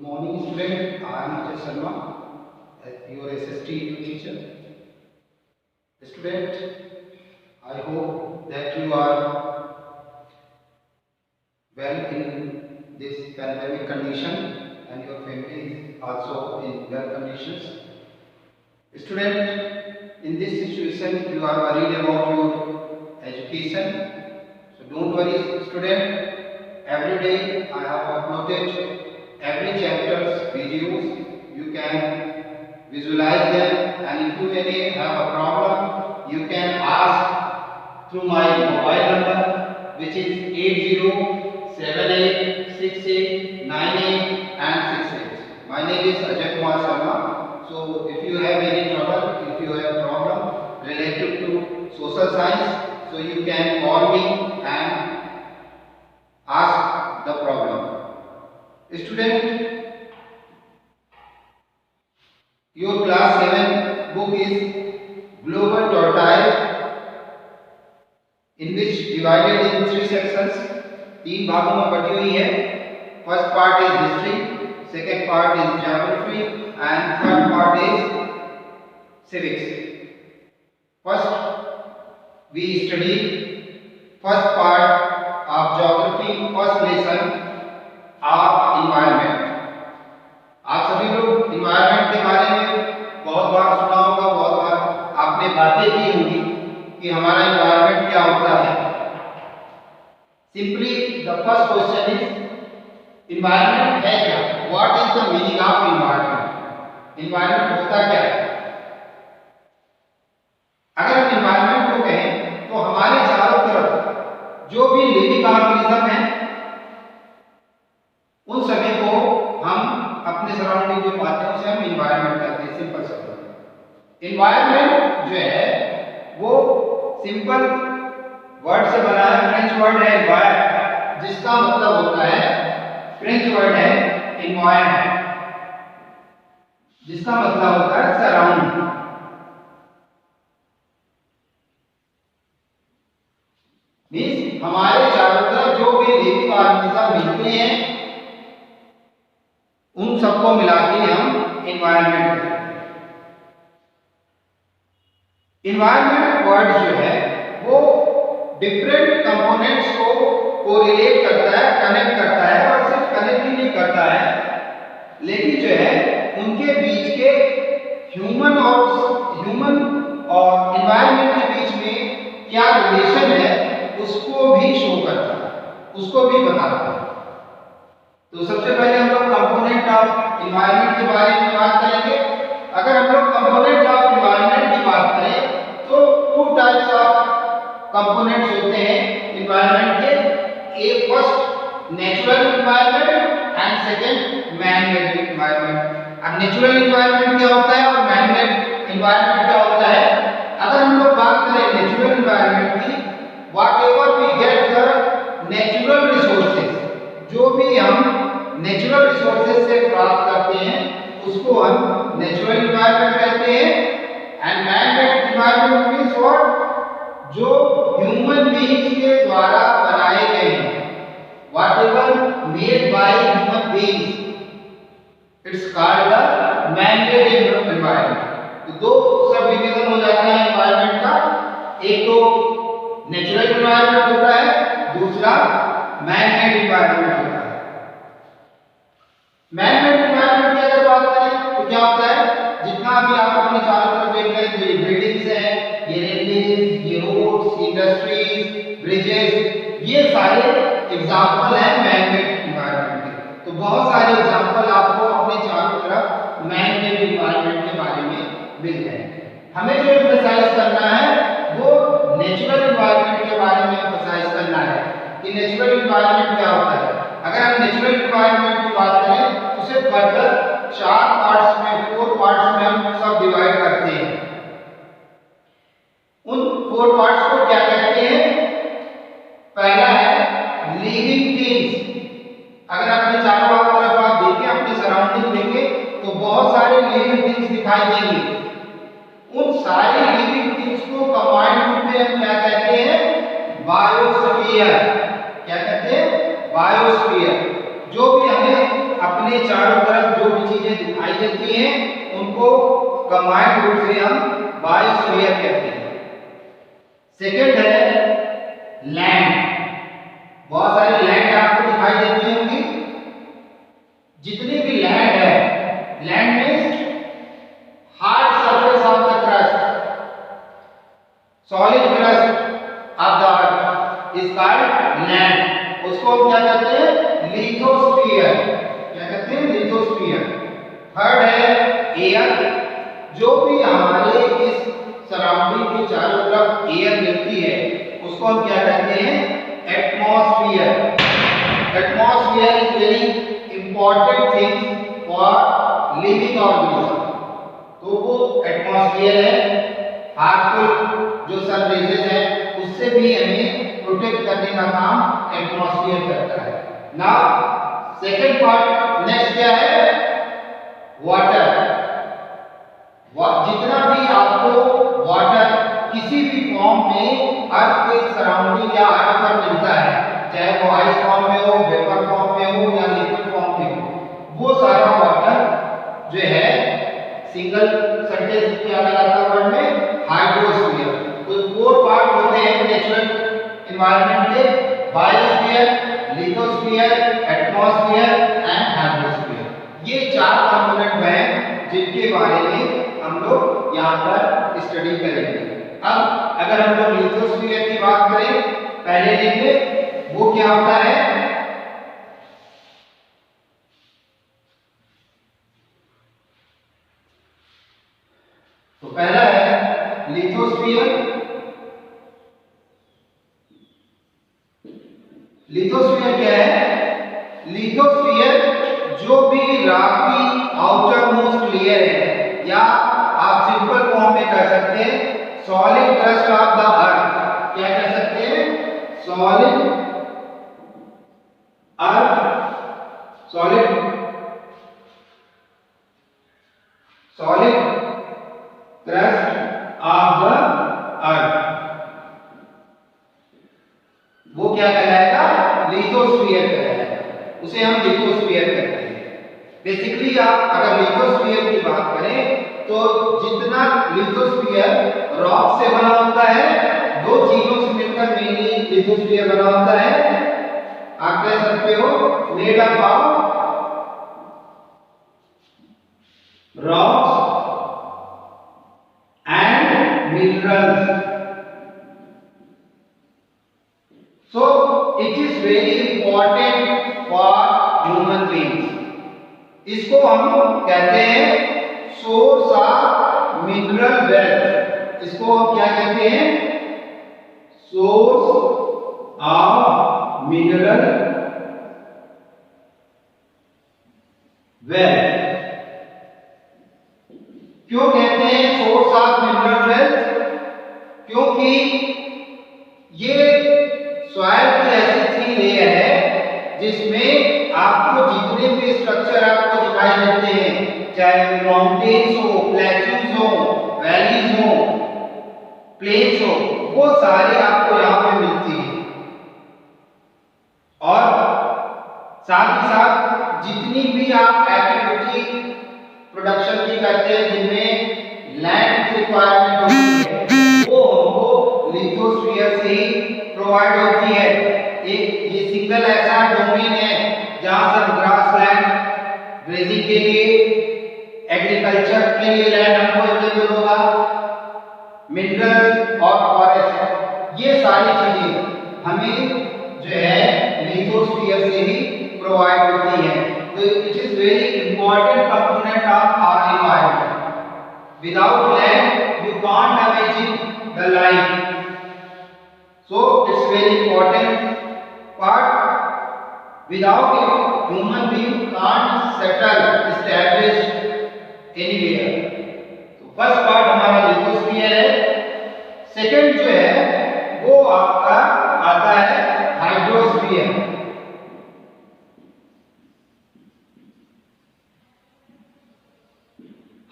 morning student, I am Ajay Sharma, your SST teacher. Student, I hope that you are well in this pandemic condition and your family is also in well conditions. Student, in this situation you are worried about your education. So don't worry student, every day I have uploaded every chapter's videos. You can visualize them, and if you any have a problem, you can ask through my mobile number, which is 80786898 and 68. My name is Ajay Kumar Sharma. So if you have any trouble, if you have problem related to social science, so you can call me and ask the problem. Student, your class 7 book is Global Tortoise, in which divided in 3 sections, 3 भागों में बटी हुई है. First part is history, second part is geography and third part is civics. First we study first part of geography, first lesson of environment. आप सभी लोग environment के बारे में बहुत बार सुना होगा, बहुत बार आपने बातें की होंगी कि हमारा इन्वायरमेंट क्या होता है. Simply the first question is environment है क्या? What is the meaning of environment? Environment होता क्या है? अगर हम इन्वायरमेंट को कहें तो हमारे चारों तरफ जो भी लिविंग ऑर्गेनिज्म है उन सभी को हम अपने सराउंडिंग जो पाते हैं उसे हम इन्वायरमेंट कहते हैं. सिंपल शब्द इन्वायरमेंट जो है वो सिंपल वर्ड से बना है. फ्रेंच वर्ड है एनवायर, जिसका मतलब होता है, फ्रेंच वर्ड है एनवायर, जिसका मतलब होता है सराउंड. मींस हमारे चारों तरफ जो भी लिविंग ऑर्गेनिज्म मिलते हैं उन सबको मिला के हम इन्वायरमेंट कहते हैं. इन्वायरमेंट वर्ड जो है वो डिफरेंट कंपोनेंट्स को कोरिलेट करता है, कनेक्ट करता है, और सिर्फ कनेक्ट ही नहीं करता है लेकिन जो है उनके बीच के ह्यूमन और एनवायरनमेंट के बीच में क्या रिलेशन है उसको भी शो करता है, उसको भी बताता है. तो सबसे पहले हम लोग कंपोनेंट ऑफ एनवायरनमेंट के बारे में बात करेंगे. अगर हम लोग कंपोनेंट ऑफ एनवायरनमेंट की बात करें तो 2 टाइप्स ऑफ कंपोनेंट्स होते हैं एनवायरनमेंट के. एक first natural environment and second man made environment. अब नेचुरल एनवायरनमेंट क्या होता है और मैन मेड एनवायरनमेंट क्या होता है? अगर हम लोग बात करें नेचुरल एनवायरनमेंट की, whatever we get the natural resources, जो भी हम नेचुरल रिसोर्सेज से प्राप्त करते हैं उसको हम नेचुरल एनवायरनमेंट कहते हैं. And man made environment means what? जो ह्यूमन बीइंग्स के द्वारा बनाए गए हैं, whatever made by human beings, it's called the man made environment. तो दो सब डिवीजन हो जाता है एनवायरनमेंट का. एक तो नेचुरल एनवायरनमेंट होता है, दूसरा मैन मेड एनवायरनमेंट होता है. मैन मेड एनवायरनमेंट की अगर बात करें तो क्या होता है? जितना भी आप अपने चारों तरफ देख रहे हैं, ये बिल्डिंग्स हैं, ये रेलवेज, ये रोड्स, इंडस्ट्रीज, ब्रिजेस, ये सारे एग्जांपल हैं मैन मेड एनवायरनमेंट के. तो बहुत सारे एग्जांपल आपको अपने चारों तरफ मैन मेड एनवायरनमेंट के बारे में मिल जाएंगे. हमें जो एम्फसाइज करना है वो नेचुरल एनवायरनमेंट के बारे में एम्फसाइज करना है कि नेचुरल एनवायरनमेंट क्या होता है. अगर हम नेचुरल एनवायरनमेंट की बात करें तो उसे फर्दर 4 पार्ट्स में, 4 पार्ट्स में हम सब डिवाइड करते हैं. उन 4 पार्ट्स को क्या कहते हैं? पहला है लिविंग थिंग्स. अगर अपने चारों तरफ आप देखें, अपने सराउंडिंग देखें तो बहुत सारे लिविंग थिंग्स दिखाई देंगे. उन सारे लिविंग थिंग्स को कंबाइंड रूप में हम क्या कहते हैं? बायोस्फीयर. क्या कहते हैं? बायोस्फीयर. जो भी हमें अपने के चारों तरफ जो भी चीजें दिखाई देती हैं उनको कंबाइंड रूप से हम बायोस्फीयर कहते हैं। सेकंड है लैंड। बहुत सारी लैंड आपको दिखाई देती होंगी। जितनी भी लैंड है, land means hard surface of the crust, solid crust of the earth is called land. उसको हम क्या कहते हैं? लिथोस्फीयर। क्या कहते हैं? लिथोस्फीयर। थर्ड है एयर। जो भी हमारे इस सराउंडिंग के चारों तरफ एयर मिलती है उसको हम क्या कहते हैं? Atmosphere. Atmosphere is very important thing for living organism. तो वो एटमॉस्फेयर है, हार्मफुल जो सन रेजेस है उससे भी हमें प्रोटेक्ट करने का काम एटमॉस्फेयर करता है। नाउ सेकंड पार्ट नेक्स्ट क्या है? वाटर। जितना भी आपको वाटर किसी भी फॉर्म में अर्थ के सराउंडिंग या अर्थ पर मिलता है, चाहे वो आइस फॉर्म में हो, वेपर फॉर्म में हो या लिक्विड फॉर्म में हो, वो सारा वाटर जो है सिंगल सेंटेंस क्या कहलाता है वर्ड में? हाइड्रोस्फीयर। तो 4 पार्ट होते हैं नेचुरल एनवायरनमेंट के: biosphere, lithosphere, atmosphere and hydrosphere. ये 4 कंपोनेंट हैं जिनके बारे में हम लोग यहाँ पर स्टडी करेंगे। अब अगर हम लोग लिथोस्फीयर की बात करें, पहले देखें वो क्या होता है। तो पहला है लिथोस्फीयर। लिथोस्फीयर क्या है? लिथोस्फीयर जो भी रॉकी आउटर मोस्ट लेयर है, या आप सिंपल फॉर्म में कह सकते हैं solid crust of the earth. क्या कह सकते हैं? Solid earth, solid crust of the earth, वो क्या कहलाएगा? लिथोस्फीयर कहलाएगा। उसे हम लिथोस्फीयर कहते हैं। बेसिकली आप अगर लिथोस्फीयर की बात करें तो जितना लिथोस्फीयर रॉक से बना होता है, 2 चीजों से मिलकर मेनली लिथोस्फीयर बना होता है। आप कह सकते हो made up of rocks and minerals. So it is very important for human beings. इसको हम कहते हैं सोर्स ऑफ मिनरल वेल्थ। इसको हम क्या कहते हैं? Source of mineral wealth. क्यों कहते हैं सोर्स ऑफ मिनरल वेल्थ? क्योंकि ये सॉइल की ऐसी थी लेयर है जिसमें आपको जितने भी स्ट्रक्चर आपको दिखाई देते हैं, चाहे माउंटेन्स हो, प्लेट्यूज हो, वैलीज हो, प्लेन्स हो, वो सारे आपको यहाँ पे मिलती है। और साथ ही साथ जितनी भी आप एक्टिविटी प्रोडक्शन की करते हैं जिनमें लैंड रिक्वायरमेंट होती है, वो हमको लिथोस्फीयर से ही प्रोवाइड होती है। एक ये सिंगल ऐसा डोमेन है जहां से ग्रास लैंड ग्रेजिंग के लिए, एग्रीकल्चर के लिए लैंड हमको अवेलेबल होगा, मिनरल्स और फॉरेस्ट, ये सारी चीजें हमें जो है लिथोस्फीयर से ही प्रोवाइड होती है। तो it is very important component of our environment. Without land you can't imagine the life. So it's very important part. Without it, human being can't settle, establish anywhere. तो फर्स्ट पार्ट हमारा lithosphere है। Second जो है वो आपका आता है hydrosphere.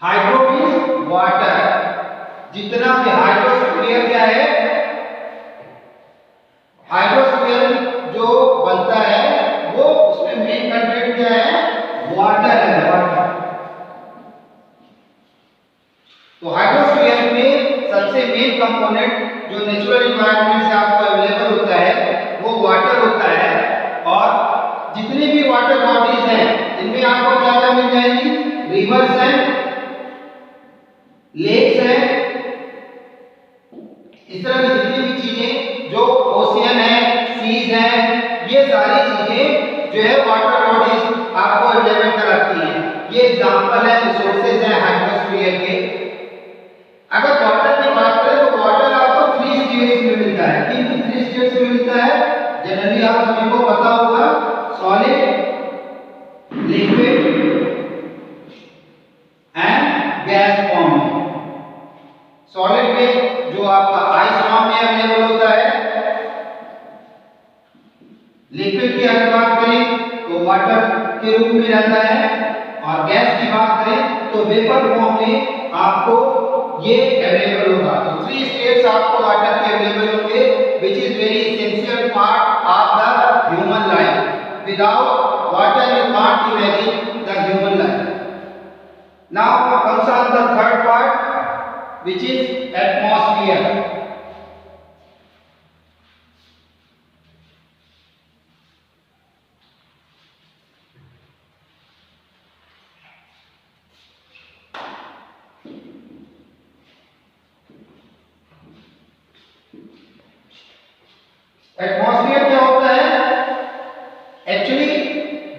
Hydro means water. जितना भी हाइड्रोस्फीयर क्या है? हाइड्रोस्फीयर जो बनता है वो उसमें मेन कंटेंट क्या है? वाटर है, वाटर। तो हाइड्रोस्फीयर में सबसे मेन कंपोनेंट जो नेचुरल एनवायरनमेंट से आपको अवेलेबल होता है वो वाटर होता है। और जितने भी वाटर बॉडीज हैं इनमें आपको क्या क्या मिल जाएगी, रिवर्स हैं, लेक्स हैं, इस तरह की जितनी भी चीजें जो ओशियन है, सीज है, ये सारी चीजें जो है वाटर बॉडीज आपको अवेलेबल कराती हैं। ये एग्जांपल है, रिसोर्सेज हैं हाइड्रोस्फीयर के। अगर वाटर की बात करें तो वाटर आपको 3 स्टेट्स में मिलता है। किन 3 स्टेट्स में मिलता है? जनरली आप सभी को पता होगा, solid, liquid and gas form में। सॉलिड में जो आपका आइस फॉर्म में अवेलेबल होता है, लिक्विड की अगर बात करें तो वाटर के रूप में रहता है, और गैस की बात करें तो वेपर फॉर्म में आपको ये अवेलेबल होगा। तो 3 स्टेट्स आपको वाटर के अवेलेबल होंगे, which is very essential part of the human life. Without water you can't imagine the human life. Now comes on the third part, which is atmosphere. Atmosphere क्या होता है? Actually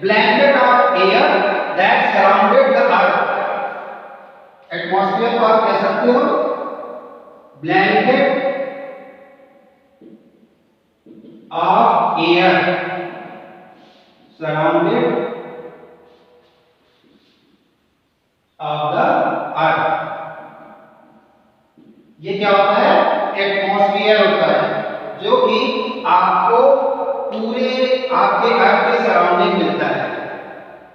blanket of air that surrounded the earth. Atmosphere को आप कह सकते हो blanket of air surrounded of the earth. ये क्या होता है? एटमॉस्फेयर होता है, जो कि आपको पूरे आपके अर्थ के सराउंडिंग मिलता है।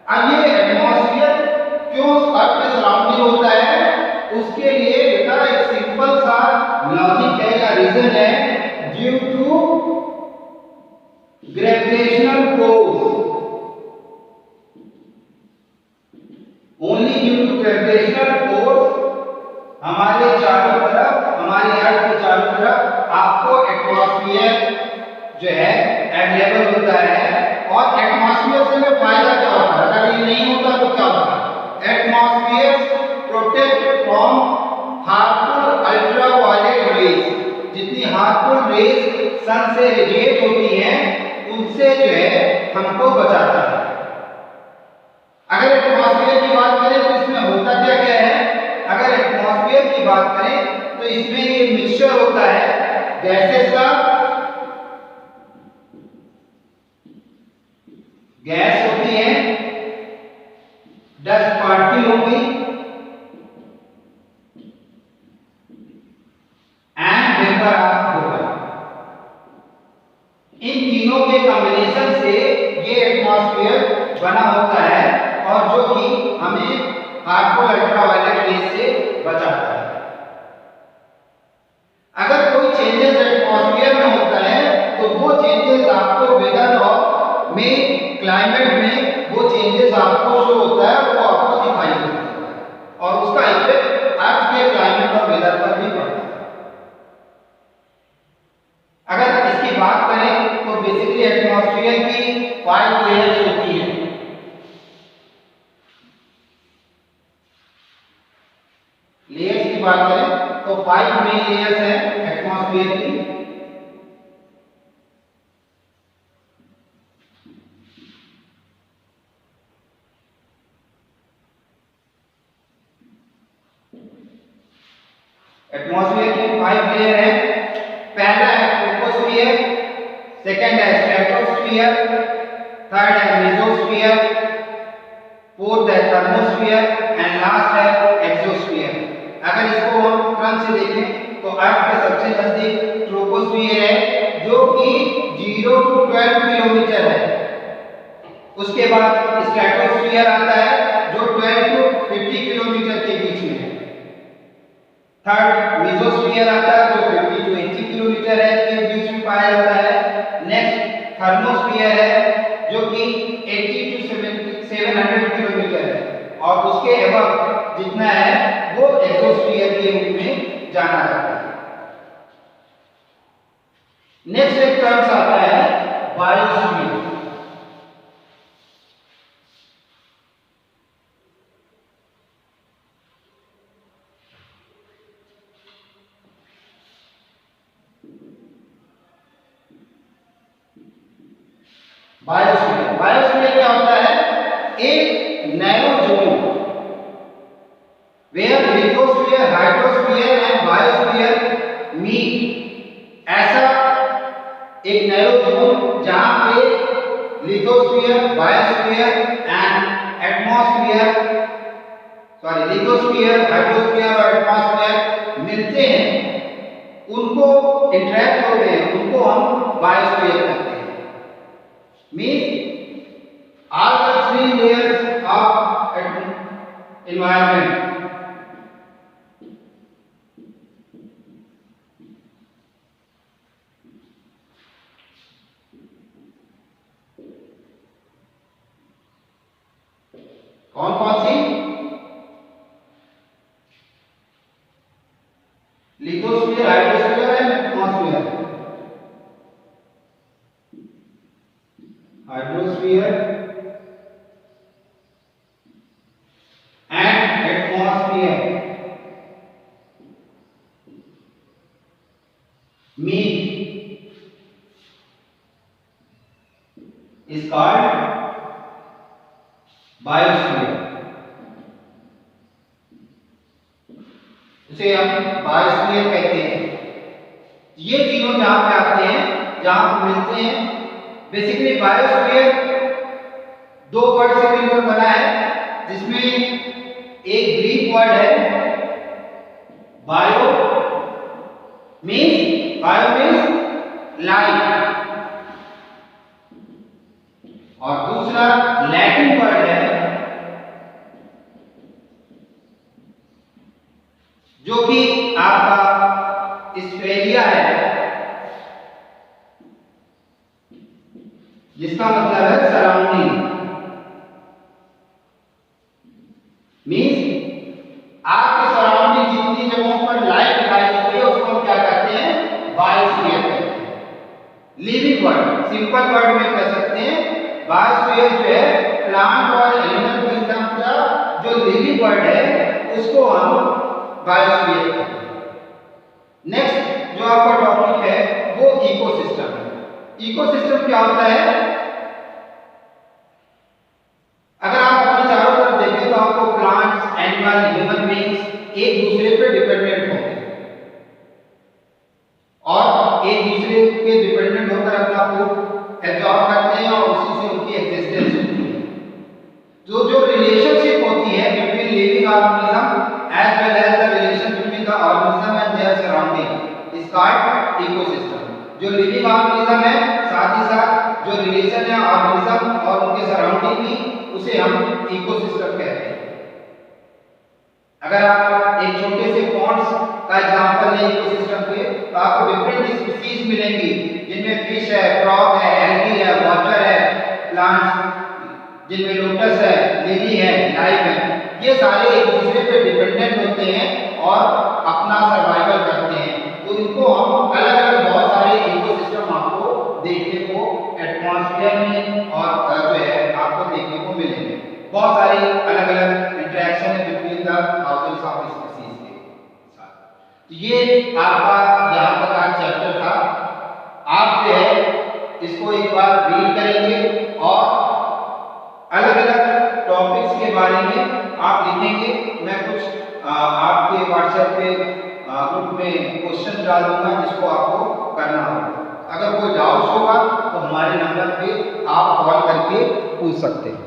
अब ये एटमॉस्फेयर क्यों अर्थ के सराउंडिंग होता है, उसके लिए बेटा एक सिंपल सा लॉजिक है या रीजन है, due to gravitational force. Only due to gravitational force हमारे चारों तरफ, हमारे अर्थ के चारों तरफ आपको एटमॉस्फेयर जो है अवेलेबल होता है। और एटमॉस्फेयर से में फायदा क्या होता है? अगर ये नहीं होता तो क्या होता है? Atmosphere protect from harmful ultraviolet rays. जितनी हार्मफुल रेज सन से रेडिएट होती हैं उनसे जो है हमको बचाता है। अगर एटमॉस्फेयर की बात करें तो इसमें होता क्या क्या है? अगर एटमॉस्फेयर की बात करें तो इसमें ये मिक्सचर होता है गैसेस का, गैस होती है, डस्ट पार्टिकल होगी एंड वेपर होगा। इन तीनों के कॉम्बिनेशन से ये एटमॉस्फेयर बना होता है, और जो कि हमें हार्मफुल अल्ट्रावायलेट रेज से बचाता है। अगर कोई चेंजेस एटमॉस्फेयर में होता है तो वो चेंजेस आपको वेदर और में क्लाइमेट में वो चेंजेस आपको जो होता है वो आपको दिखाई देता है, और उसका इफेक्ट अर्थ के क्लाइमेट और वेदर पर भी पड़ता है। अगर इसकी बात करें तो बेसिकली एटमॉस्फेयर की 5 लेयर्स होती हैं। लेयर्स की बात करें तो 5 मेन लेयर्स हैं एटमॉस्फेयर की। एटमॉस्फेयर की 5 लेयर है। पहला है ट्रोपोस्फियर, सेकंड है स्ट्रेटोस्फियर, थर्ड है मेसोस्फियर, फोर्थ है थर्मोस्फियर एंड लास्ट है एक्सोस्फियर। अगर इसको हम क्रम से देखें तो अर्थ के सबसे नजदीक ट्रोपोस्फियर है, जो कि 0 to 12 किलोमीटर है। उसके बाद स्ट्रेटोस्फियर आता है जो 12 to 50 किलोमीटर के बीच में है। थर्ड मेसोस्फियर आता है जो 50 to 80 किलोमीटर है के बीच में पाया जाता है। नेक्स्ट थर्मोस्फियर है जो कि 80 to 700 किलोमीटर और उसके एबव जितना है वो एक्सोस्फीयर के रूप में जाना जाता है। नेक्स्ट एक टर्म्स आता है बायोस्फीयर। बायोस्फीयर क्या होता है? एक narrow zone where lithosphere, hydrosphere and biosphere meet. ऐसा एक नैरो जोन जहां पे lithosphere, biosphere and atmosphere, lithosphere, hydrosphere और एटमॉस्फेयर मिलते हैं, उनको इंटरेक्ट होते हैं, उनको हम बायोस्फीयर कहते हैं। Means all the three layers of environment. कौन कौन सी? Lithosphere, hydrosphere and atmosphere. Hydrosphere and atmosphere meet is called biosphere. इसे हम बायोस्फीयर कहते हैं। ये तीनों जहां पे आते हैं, जहां पे मिलते हैं, बेसिकली बायोस्फीयर दो वर्ड से मिलकर बना है, जिसमें एक ग्रीक वर्ड है बायो मीन्स लाइफ, और दूसरा लैटिन वर्ड है जो कि आपका स्फेरिया है, जिसका मतलब है सराउंडिंग। मीन्स आपके सराउंडिंग जितनी जगहों पर लाइट दिखाई देती है उसको हम क्या कहते हैं? बायोस्फीयर कहते हैं। लिविंग वर्ड, सिंपल वर्ड में कह सकते हैं बायोस्फीयर जो है प्लांट और एनिमल किंगडम का जो लिविंग वर्ड है उसको हम बायोस्फीयर कहते हैं। नेक्स्ट जो आपका टॉपिक है वो इकोसिस्टम है। इकोसिस्टम क्या होता है? अगर आप अपने चारों तरफ देखें तो आपको प्लांट्स, एनिमल, ह्यूमन बीइंग्स एक दूसरे पे डिपेंडेंट होते हैं और एक दूसरे पे डिपेंडेंट होकर अपना फूड एब्जॉर्ब करते हैं और उसी से उनकी एग्जिस्टेंस होती है। जो रिलेशनशिप होती है between living organism as well as the relation between the organism and their surrounding is called ecosystem. जो लिविंग ऑर्गेनिज्म है साथ ही साथ जो रिलेशन है ऑर्गेनिज्म और उनके सराउंडिंग की, उसे हम इकोसिस्टम कहते हैं। अगर आप एक छोटे से पॉन्ड्स का एग्जांपल लें इकोसिस्टम के, तो आपको डिफरेंट स्पीशीज मिलेंगी जिनमें फिश है, फ्रॉग है, एल्गी है, वाटर है, प्लांट्स जिनमें लोटस है, लिली है, लाइफ है। ये सारे एक दूसरे पे डिपेंडेंट होते हैं और अपना सर्वाइवल करते हैं। तो इनको हम अलग अलग बहुत सारे इकोसिस्टम आपको देखने को एटमॉस्फेयर में और जो है आपको देखने को मिलेंगे। बहुत सारी अलग अलग इंटरेक्शन है between the thousands of species के साथ। तो ये आपका यहाँ तक आज चैप्टर था। आप जो है इसको एक बार रीड करेंगे और अलग अलग टॉपिक्स के बारे में आप लिखेंगे। मैं कुछ आपके व्हाट्सएप पे ग्रुप में क्वेश्चन डाल दूंगा जिसको आपको करना होगा। अगर कोई डाउट्स होगा तो हमारे नंबर पे आप कॉल करके पूछ सकते हैं।